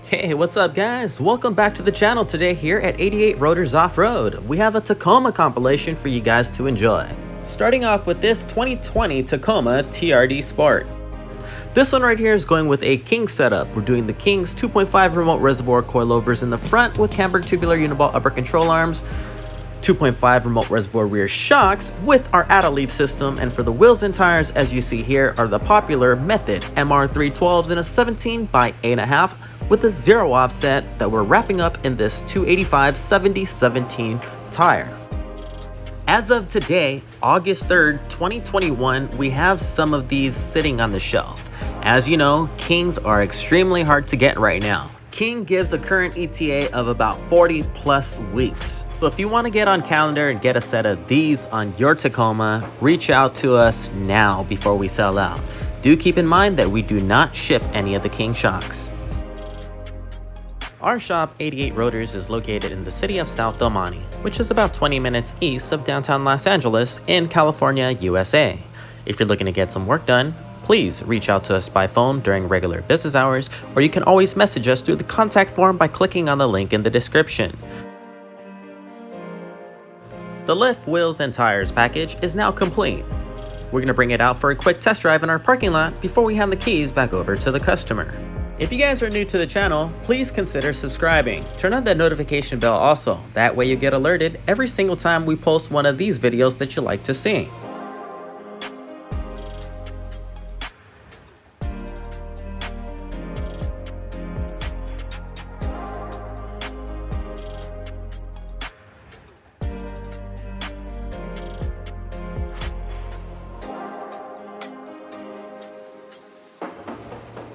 Hey, what's up guys? Welcome back to the channel. Today here at 88 Rotors Off-Road, we have a Tacoma compilation for you guys to enjoy. Starting off with this 2020 Tacoma TRD Sport. This one right here is going with a King setup. We're doing the King's 2.5 remote reservoir coilovers in the front with Camburg tubular uniball upper control arms, 2.5 remote reservoir rear shocks with our add-a-leaf system, and for the wheels and tires, as you see here, are the popular Method MR312s in a 17 by 8.5 with a 0 offset that we're wrapping up in this 285 7017 tire. As of today, August 3rd, 2021, we have some of these sitting on the shelf. As you know, Kings are extremely hard to get right now. King gives a current ETA of about 40 plus weeks. So if you want to get on calendar and get a set of these on your Tacoma, reach out to us now before we sell out. Do keep in mind that we do not ship any of the King shocks. Our shop, 88 Rotors, is located in the city of South El Monte, which is about 20 minutes east of downtown Los Angeles in California, USA. If you're looking to get some work done, please reach out to us by phone during regular business hours, or you can always message us through the contact form by clicking on the link in the description. The lift, wheels, and tires package is now complete. We're going to bring it out for a quick test drive in our parking lot before we hand the keys back over to the customer. If you guys are new to the channel, please consider subscribing. Turn on that notification bell also. That way you get alerted every single time we post one of these videos that you like to see.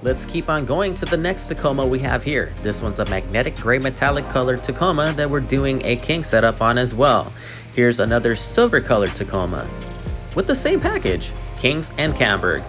Let's keep on going to the next Tacoma we have here. This one's a magnetic gray metallic colored Tacoma that we're doing a King setup on as well. Here's another silver colored Tacoma with the same package, Kings and Camburg.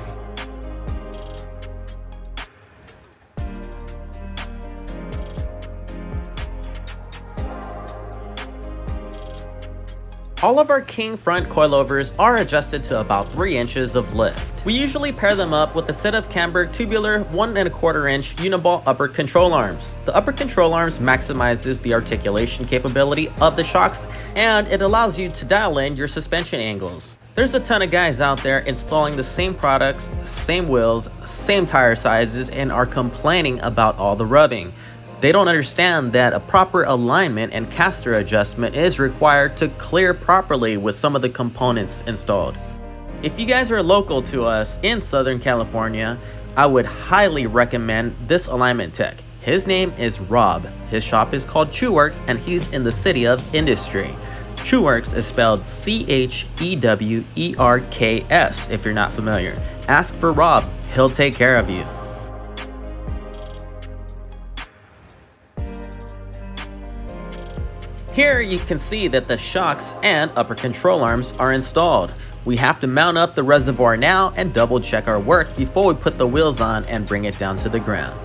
All of our King front coilovers are adjusted to about 3 inches of lift. We usually pair them up with a set of Camburg tubular 1¼ inch uniball upper control arms. The upper control arms maximizes the articulation capability of the shocks, and it allows you to dial in your suspension angles. There's a ton of guys out there installing the same products, same wheels, same tire sizes, and are complaining about all the rubbing. They don't understand that a proper alignment and caster adjustment is required to clear properly with some of the components installed. If you guys are local to us in Southern California, I would highly recommend this alignment tech. His name is Rob. His shop is called CHEWworks, and he's in the city of Industry. CHEWworks is spelled CHEWERKS if you're not familiar. Ask for Rob, he'll take care of you. Here you can see that the shocks and upper control arms are installed. We have to mount up the reservoir now and double check our work before we put the wheels on and bring it down to the ground.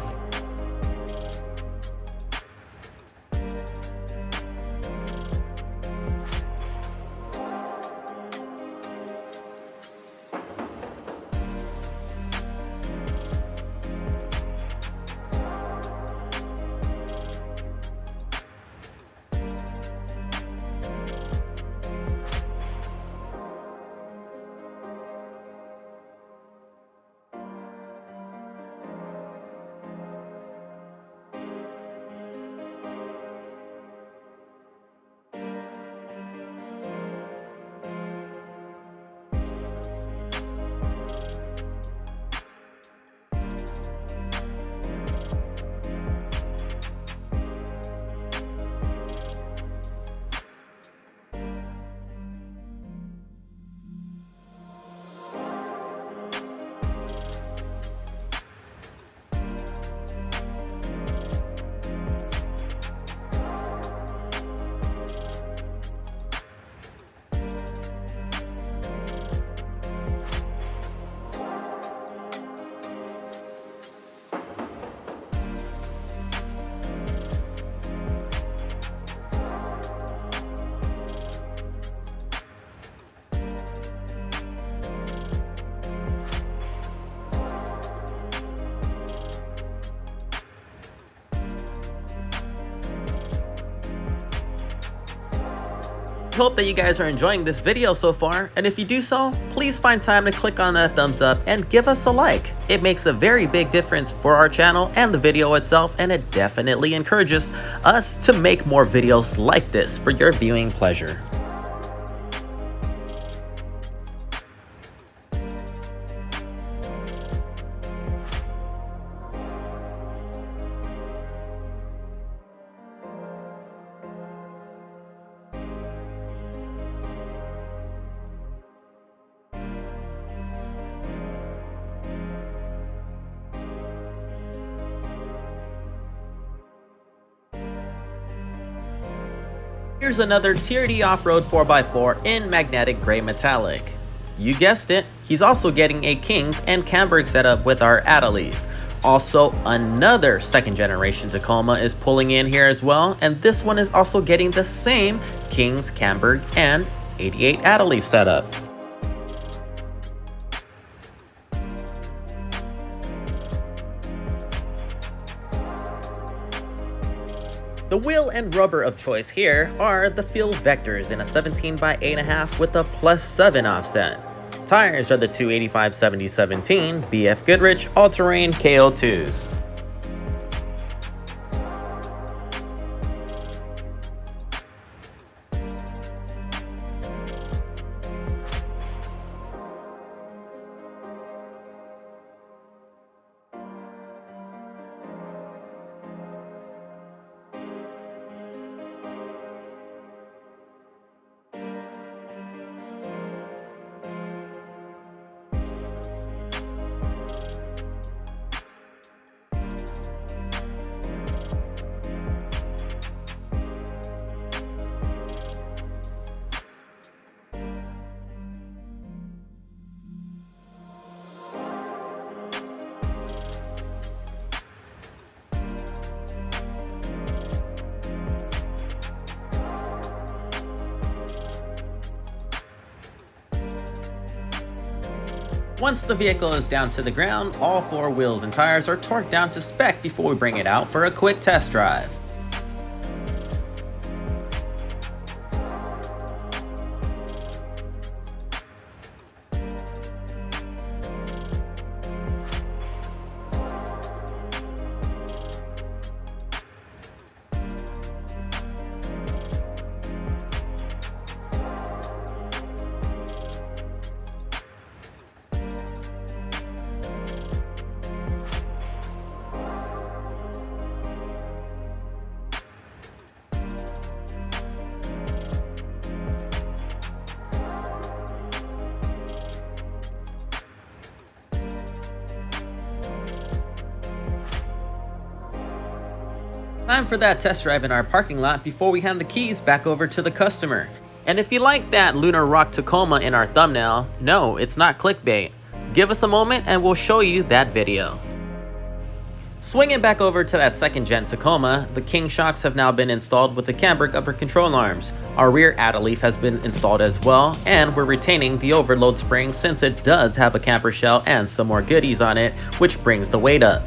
Hope that you guys are enjoying this video so far, and if you do so, please find time to click on that thumbs up and give us a like. It makes a very big difference for our channel and the video itself, and it definitely encourages us to make more videos like this for your viewing pleasure. Here's another TRD off-road 4x4 in magnetic gray metallic. You guessed it, he's also getting a Kings and Camburg setup with our Adaleaf. Also, another second generation Tacoma is pulling in here as well, and this one is also getting the same Kings, Camburg, and 88 Adaleaf setup. The wheel and rubber of choice here are the Feel Vectors in a 17x8.5 with a +7 offset. Tires are the 285/70/17 BF Goodrich all-terrain KO2s. Once the vehicle is down to the ground, all 4 wheels and tires are torqued down to spec before we bring it out for a quick test drive. Time for that test drive in our parking lot before we hand the keys back over to the customer. And if you like that Lunar Rock Tacoma in our thumbnail, no, it's not clickbait. Give us a moment and we'll show you that video. Swinging back over to that second gen Tacoma, the King shocks have now been installed with the Camburg upper control arms. Our rear Adaleaf has been installed as well, and we're retaining the overload spring since it does have a camper shell and some more goodies on it, which brings the weight up.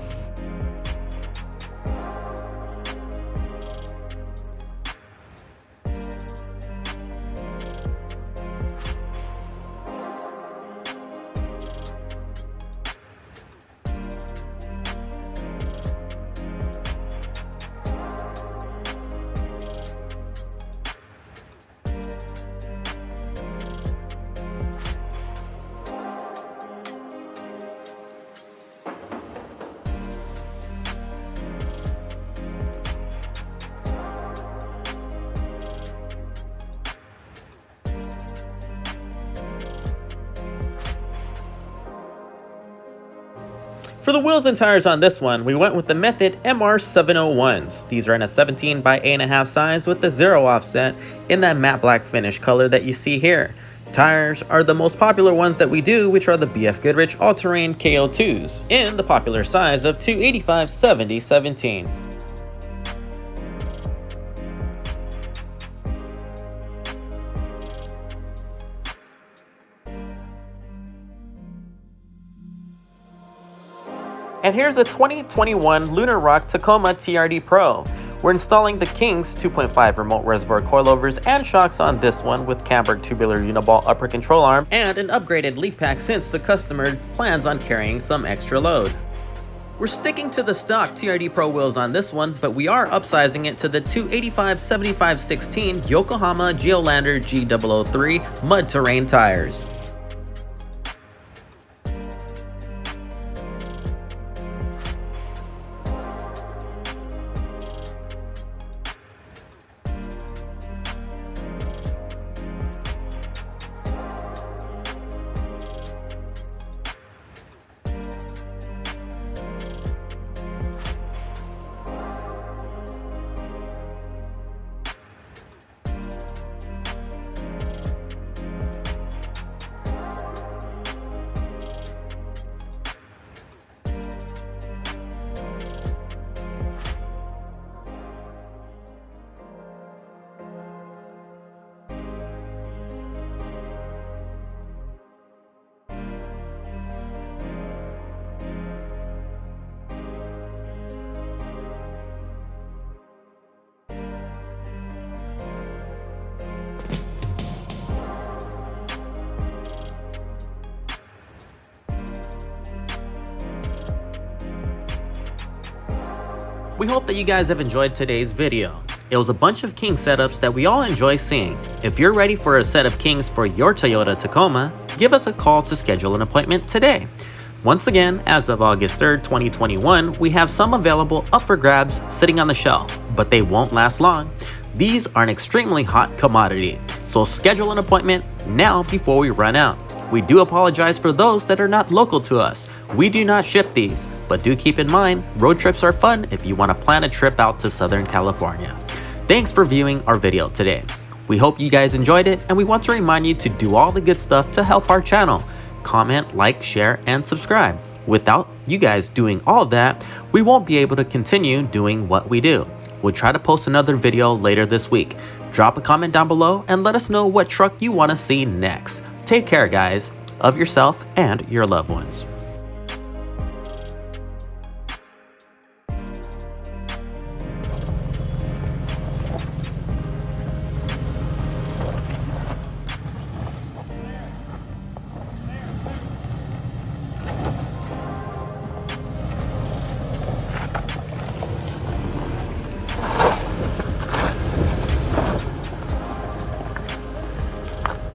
For the wheels and tires on this one, we went with the Method MR701s. These are in a 17x8.5 size with the 0 offset in that matte black finish color that you see here. Tires are the most popular ones that we do, which are the BF Goodrich all-terrain KO2s in the popular size of 285/70/17. And here's a 2021 Lunar Rock Tacoma TRD Pro. We're installing the King's 2.5 remote reservoir coilovers and shocks on this one with Camburg tubular uniball upper control arm and an upgraded leaf pack since the customer plans on carrying some extra load. We're sticking to the stock TRD Pro wheels on this one, but we are upsizing it to the 285/75/16 Yokohama Geolander G003 mud terrain tires. We hope that you guys have enjoyed today's video. It was a bunch of King setups that we all enjoy seeing. If you're ready for a set of Kings for your Toyota Tacoma, give us a call to schedule an appointment today. Once again, as of August 3rd, 2021, we have some available up for grabs sitting on the shelf, but they won't last long. These are an extremely hot commodity, so schedule an appointment now before we run out. We do apologize for those that are not local to us. We do not ship these, but do keep in mind, road trips are fun if you want to plan a trip out to Southern California. Thanks for viewing our video today. We hope you guys enjoyed it, and we want to remind you to do all the good stuff to help our channel. Comment, like, share, and subscribe. Without you guys doing all of that, we won't be able to continue doing what we do. We'll try to post another video later this week. Drop a comment down below and let us know what truck you want to see next. Take care, guys, of yourself and your loved ones.